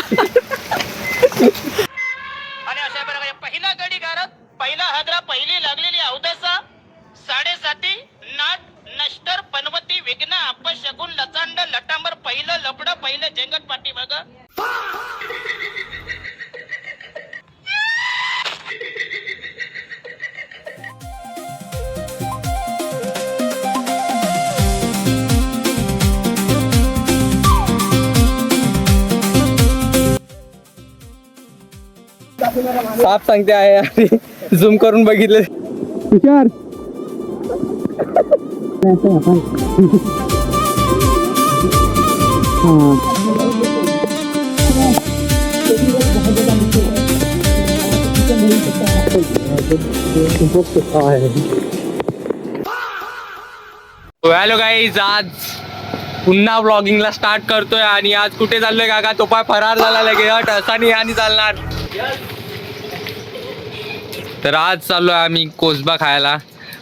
आणि अशा प्रकारे पहिला गडी गारत, पहिला हादरा, पहिली लागलेली अवदसा, 7.5 नाट नष्टर पनवती विघ्न अपशगुन लचांड लटांबर, पहिलं लपड, पहिलं जेंगट पाठी बघ. साफ सांगते आहे आणि झूम करून बघितले. हुशार. हॅलो गाईज, आज पुन्हा व्लॉगिंगला स्टार्ट करतोय आणि आज कुठे चाललोय काका? तो पाय फरार झाला लगे असानी आणि चालणार. तर आज चाललोय आम्ही कोसबा खायला.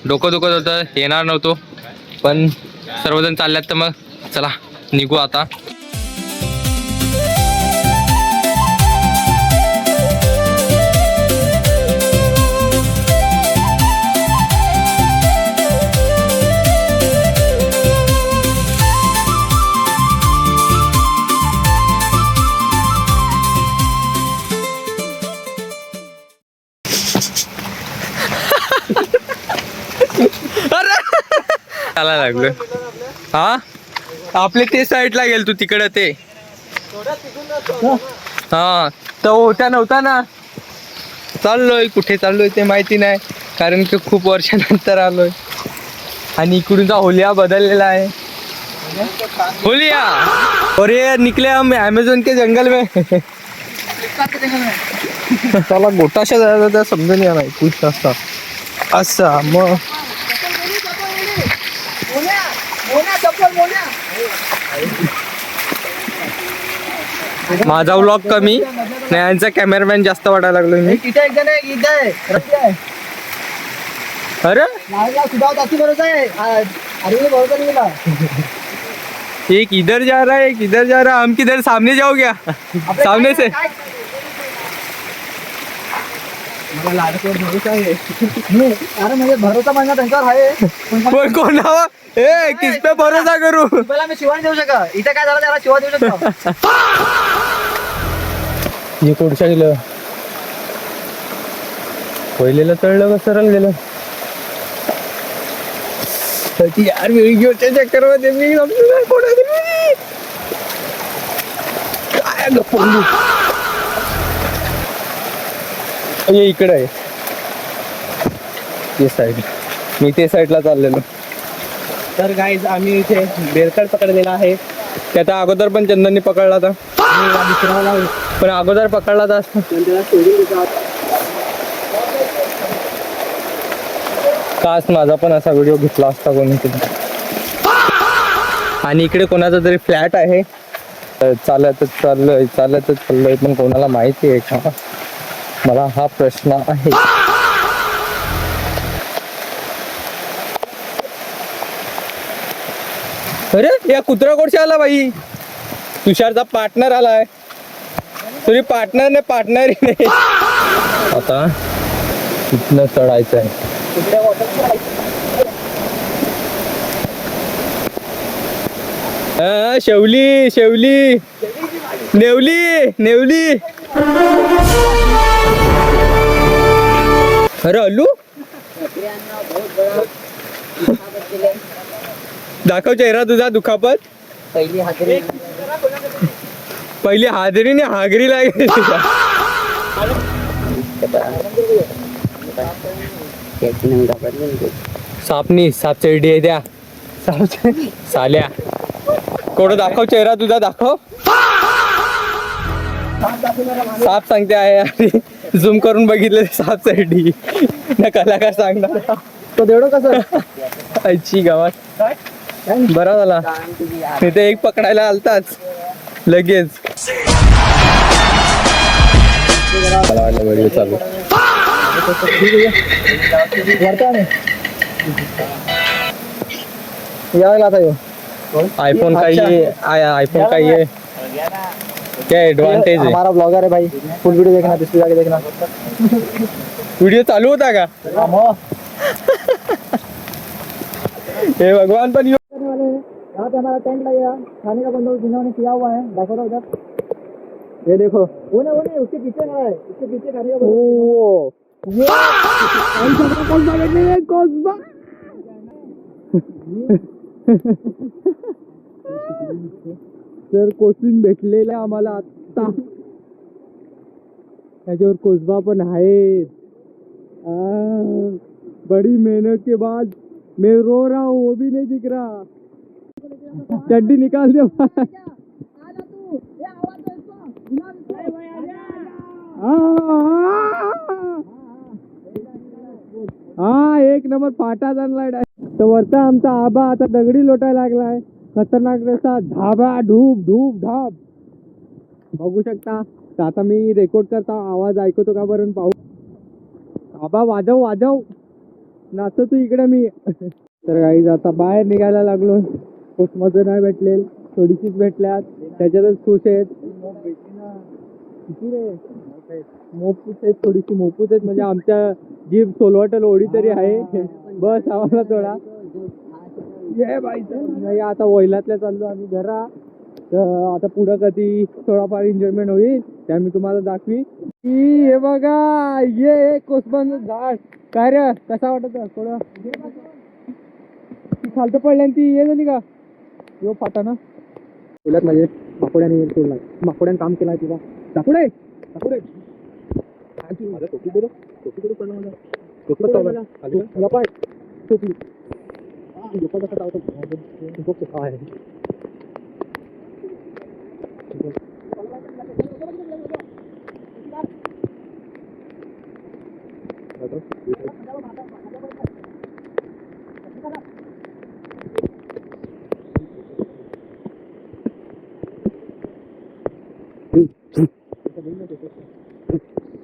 डोकं दुखत होतं, येणार नव्हतो, पण सर्वजण चालल्यात तर मग चला निघू आता. चाला लागलो. हा आपले ते साईडला गेल तू तिकडं ते. हा तो होता नव्हता ना. चाललोय, कुठे चाललोय ते माहिती नाही, कारण की खूप वर्षानंतर आलोय आणि इकडूनचा होलिया बदललेला आहे. होलिया और ये निकले हम अमेझॉन के जंगल में. त्याला गोटाशा जायचा त्या समजून या नाही कुछ असता असा. मग माझा व्लॉग कमी नाही, यांचा कॅमेरामॅन जास्त वाटायला लागलो मी. अरे एक इधर जा रहा है, एक इधर जा रहा है, हम किधर सामने जाओ क्या? सामने से अरे म्हणजे भरोसा माझा त्यांच्यावर आहे. कोण ए किस पे भरोसा करू? मला मी शिवाय देऊ शका. इथे काय झालं त्याला शिवाय देऊ शकतो. हे कोडशा गेलं, पहिलेला चढलं का सरळ गेलं. यार व्हिडिओच्या चक्कर मध्ये मी काय इकडे आहे ते साईड. मी ते साईडला चाललेलो. तर गाईज आम्ही इथे बेरकड पकडलेला आहे. त्याचा अगोदर पण चंदननी पकडला होता, पण अगोदर पकडला होता. काच माझा पण असा व्हिडिओ घेतला असता कोणीतरी. आणि इकडे कोणाचा तरी फ्लॅट आहे. चालतच चाललोय पण कोणाला माहिती आहे का? मला हा प्रश्न आहे. अरे या कुत्रा कोडशा आला बाई. तुषारचा पार्टनर आलाय. तुझी पार्टनर नाही, पार्टनर नाही. आता इथनं चढायचं आहे. शेवली शेवली नेवली नेवली. अरे अल्लू दाखव चेहरा तुझा. दुखापत पहिली हादरी ने हागरी लागली. सापनी साप चेरडी आहे त्या साल्या. कोण दाखव चेहरा तुझा, दाखव. साप सांगते आहे आणि झूम करून बघितलं साप चेरडी ना. कलाकार सांगणार तो देवडो कसं आईची गावात. बरा झाला तिथे एक पकडायला आलताच लगेच. व्हिडिओ चालू. यायला आता आईफोन का ये आया, आईफोन का ये. क्या एडवांटेज है? हमारा ब्लॉगर है भाई, फुल वीडियो देखना, डिस्प्ले जाके देखना। वीडियो चालू होता का? हे भगवान पण यो- करने वाले हैं। यहाँ पे हमारा टेंट लगेगा, खाने का बंदोबस्त इन्होंने किया हुआ है। देखो तो उधर, ये देखो, वो नहीं उसके पीछे खड़ा है, उसके पीछे खाने का ओ तर कोचिंग भेटलेलं आम्हाला आत्ता, त्याच्यावर कोसबा पण आहे। बड़ी मेहनत के बाद मैं रो रहा हूँ, वो भी नहीं दिख रहा। चड्डी निकाल दे भाई। हा एक नंबर फाटा आणलाय। तर वरचा आमचा आबा आता दगडी लोटायला लागलाय, खतरनाक रस्ता, धाबा ढूप ढूप धाप बघू शकता। तर आता मी रेकॉर्ड करता, आवाज ऐकतो का बरं पाहू। आबा वाजव वाजव, नाचतो तू इकडे मी। तर गाईज आता बाहेर निघायला लागलो, खूप मजा नाही भेटले, थोडीशीच भेटल्यात, त्याच्यातच खुश आहेत। किती रे मोपूच आहेत, थोडीशी मोपूच आहेत, म्हणजे आमच्या जी सोलवाटल ओढी तरी आहे, बस आम्हाला थोडा ये बाई। नाही आता वैलातल्या चाललो आम्ही घरा, तर आता पुढं कधी थोडाफार एन्जॉयमेंट होईल त्या मी तुम्हाला दाखवी। हे बघा ये कोसबाचं झाड, काय रे कसा वाटत थोडं खालतं पडल्या ती ये झाली का यो फाटा ना उलट, म्हणजे माकोड्याने सोडला, माकोड्याने काम केलाय तुझा। दाखवडे दाखवडे माझा टोपी बरं, टोपी बरं पडलं माझा, टोपी लपाट टोपी लोपा कसा धावतो काय आहे।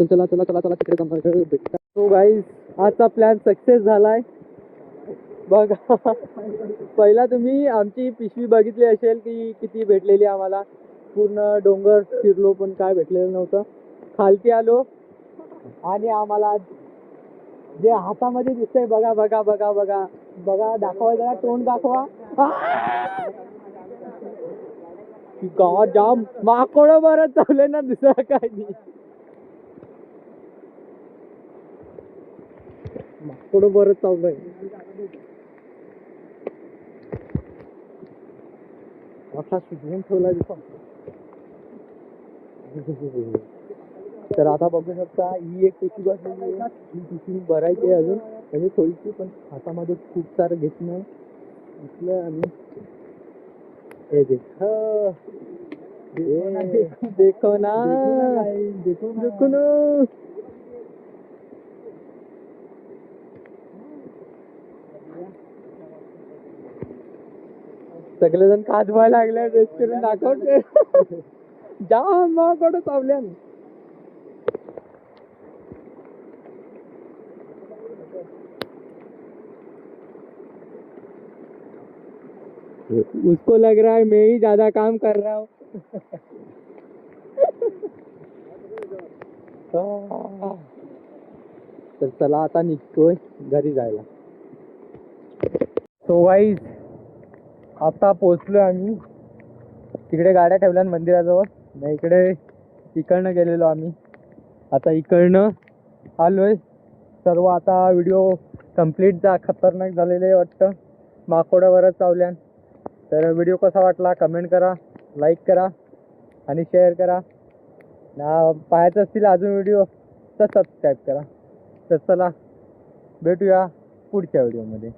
चला चला चला चला तिकडे। तो गाईज आजचा प्लॅन सक्सेस झालाय बघा। पहिला तुम्ही आमची पिशवी बघितली असेल की किती भेटलेली आम्हाला, पूर्ण डोंगर फिरलो पण काय भेटलेलं नव्हतं। खालती आलो आणि आम्हाला जे हातामध्ये दिसतंय बघा बघा बघा बघा बघा, दाखवा जरा तोंड दाखवा। गावात जाम माकोड बरं चावले ना, दुसरं काय नाही, माकोड बरं चावलंय। असा सुजवून ठेवला दिसा। तर आता बघू शकता ही एक पिशवी बसलेली आहे, ही पिशवी भरायची आहे अजून, म्हणजे थोडीशी, पण हातामध्ये खूप सारं घेतलं इथलं। आणि हे देखो देखो ना देखो ना, सगळेजण खाजवायला लागले, रेस्ट करून दाखवते जाम माकडं चावल्या। उसको लग रहा है मैं ही ज्यादा काम कर रहा हूँ। तर चला आता निघतोय घरी जायला। तो वाईज आता पोहोचलोय आम्ही, तिकडे गाड्या ठेवल्या मंदिराजवळ, नाही इकडे इकडनं गेलेलो आम्ही, आता इकडनं आलोय सर्व। आता व्हिडिओ कंप्लीट खतरनाक झालेले वाटतं, माकोड्यावरच चावल्यान। तर व्हिडिओ कसा वाटला कमेंट करा, लाईक करा आणि शेअर करा ना, पाहायचं असतील अजून व्हिडिओ तर सबस्क्राईब करा। तर चला भेटूया पुढच्या व्हिडिओमध्ये।